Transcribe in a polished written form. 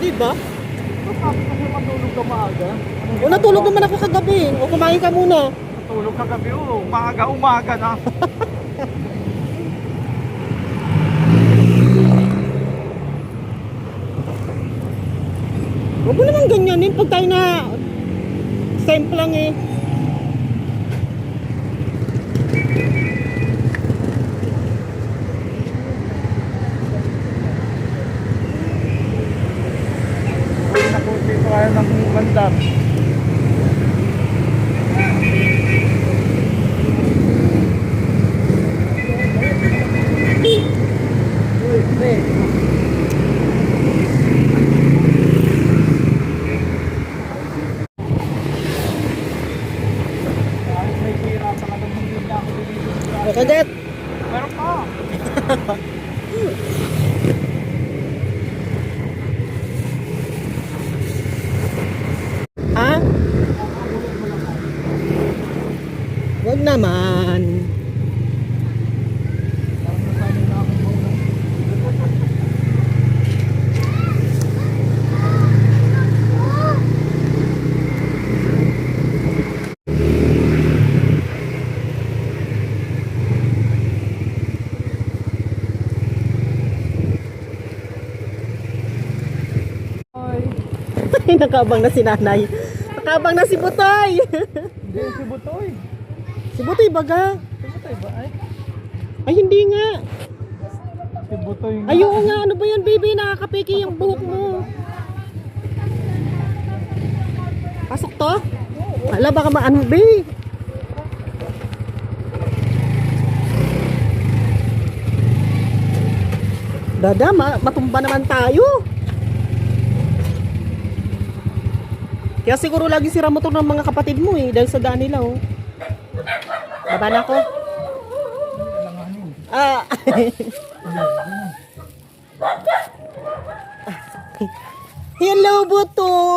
Diba? Kasi matulog ka maaga. O natulog naman ako kagabi. O kumain ka muna. Matulog ka gabi, umaga na. Huwag mo naman ganyanin pag tayo na same lang eh. Uy, nakunti ko kaya ng bandam. May sira sa katong hindi na ako dito. O kadet. Meron pa. Ha? Huwag naman. Nakabang na si nanay. Nakabang na si Butoy. Hindi, si Butoy. Si Butoy baga. Si Butoy ba? Ay hindi nga. Si Butoy nga. Ay oo nga. Ano ba yan baby? Nakakapiki yung buhok mo. Pasok to? Wala baka maano ba? Dada, matumba naman tayo. Kaya siguro lagi sira motor ng mga kapatid mo eh. Dahil sa daan nila oh. Baba na ako. Ah. Hello, Butoy.